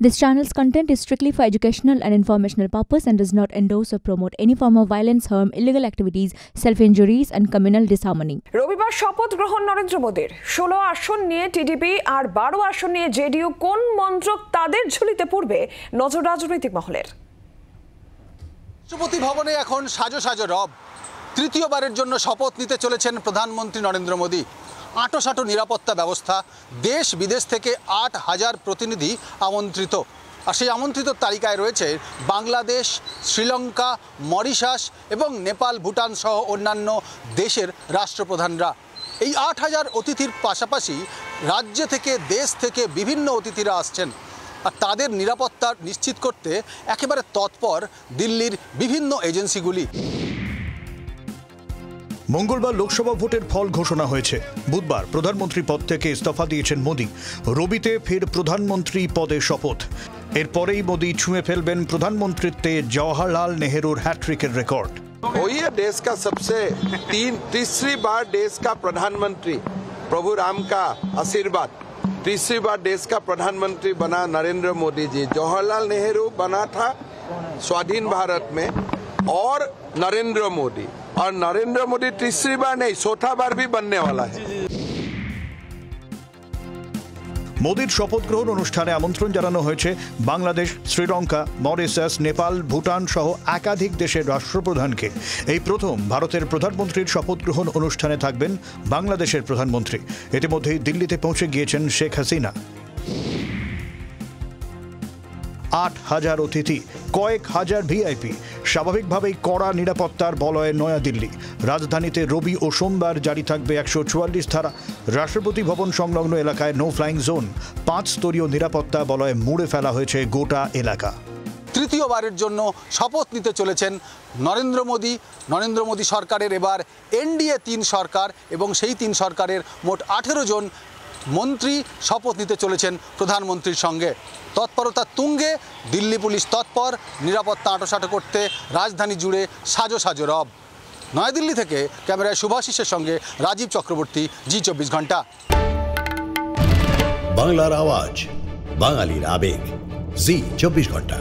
This channel's content is strictly for educational and informational purpose and does not endorse or promote any form of violence, harm, illegal activities, self-injuries and communal disharmony. রবিবার শপথ গ্রহণ নরেন্দ্র মোদীর 16 আসন নিয়ে TDP আর 12 আসন নিয়ে JDU কোন মন্ত্রক তাদের ঝুলিতে পড়বে নজর রাজনৈতিক মহলের। রাষ্ট্রপতি ভবনে এখন সাজো সাজো রব। তৃতীয়বারের জন্য শপথ নিতে চলেছেন প্রধানমন্ত্রী নরেন্দ্র মোদী। আঁটোসাঁটো নিরাপত্তা ব্যবস্থা, দেশ বিদেশ থেকে ৮,০০০ প্রতিনিধি আমন্ত্রিত। আর সেই আমন্ত্রিত তালিকায় রয়েছে বাংলাদেশ, শ্রীলঙ্কা, মরিশাস এবং নেপাল, ভুটান সহ অন্যান্য দেশের রাষ্ট্রপ্রধানরা। এই ৮,০০০ অতিথির পাশাপাশি রাজ্য থেকে, দেশ থেকে বিভিন্ন অতিথিরা আসছেন। আর তাদের নিরাপত্তা নিশ্চিত করতে একেবারে তৎপর দিল্লির বিভিন্ন এজেন্সিগুলি। মঙ্গলবার লোকসভা ভোটের ফল ঘোষণা হয়েছে। বুধবার প্রধানমন্ত্রী পদ থেকে ইস্তফা দিয়েছেন মোদি। রবিতে ফের প্রধানমন্ত্রী পদে শপথ। এরপরেই মোদি ছুঁয়ে ফেলবেন প্রধানমন্ত্রীত্বে জওহরলাল নেহরুর হ্যাট্রিকের রেকর্ড। वही है देश का सबसे तीसरी बार देश का प्रधानमंत्री, प्रभु राम का आशीर्वाद, तीसरी बार देश का प्रधानमंत्री बना नरेंद्र मोदी जी। जवाहरलाल नेहरू बना था स्वाधीन भारत में और नरेंद्र मोदी तीसरी बार नहीं, चौथा बार भी बनने वाला है। মোদির শপথ গ্রহণ অনুষ্ঠানে আমন্ত্রণ জানানো হয়েছে বাংলাদেশ, শ্রীলঙ্কা, মরিশাস, নেপাল, ভুটান সহ একাধিক দেশের রাষ্ট্রপ্রধানকে। এই প্রথম ভারতের প্রধানমন্ত্রীর শপথ গ্রহণ অনুষ্ঠানে থাকবেন বাংলাদেশের প্রধানমন্ত্রী। ইতিমধ্যেই দিল্লিতে পৌঁছে গিয়েছেন শেখ হাসিনা। ৮,০০০ অতিথি, কয়েক হাজার ভিআইপি, স্বাভাবিকভাবেই কড়া নিরাপত্তার বলয়ে নয়াদিল্লি। রাজধানীতে রবি ও সোমবার জারি থাকবে ১৪৪ ধারা। রাষ্ট্রপতি ভবন সংলগ্ন এলাকায় নো ফ্লাইং জোন। ৫ স্তরীয় নিরাপত্তা বলয়ে মুড়ে ফেলা হয়েছে গোটা এলাকা। তৃতীয়বারের জন্য শপথ নিতে চলেছেন নরেন্দ্র মোদী সরকারের এবার এনডিএ ৩ সরকার এবং সেই ৩ সরকারের মোট ১৮ জন মন্ত্রী শপথ নিতে চলেছেন প্রধানমন্ত্রীর সঙ্গে। তৎপরতা তুঙ্গে, দিল্লি পুলিশ তৎপর নিরাপত্তা আঁটোসাঁটো করতে রাজধানী জুড়ে সাজো সাজো রব। নয়াদিল্লি থেকে ক্যামেরায় শুভাশিসের সঙ্গে রাজীব চক্রবর্তী, জি২৪ ঘন্টা। বাংলার আওয়াজ, বাঙালির আবেগ, জি২৪ ঘন্টা।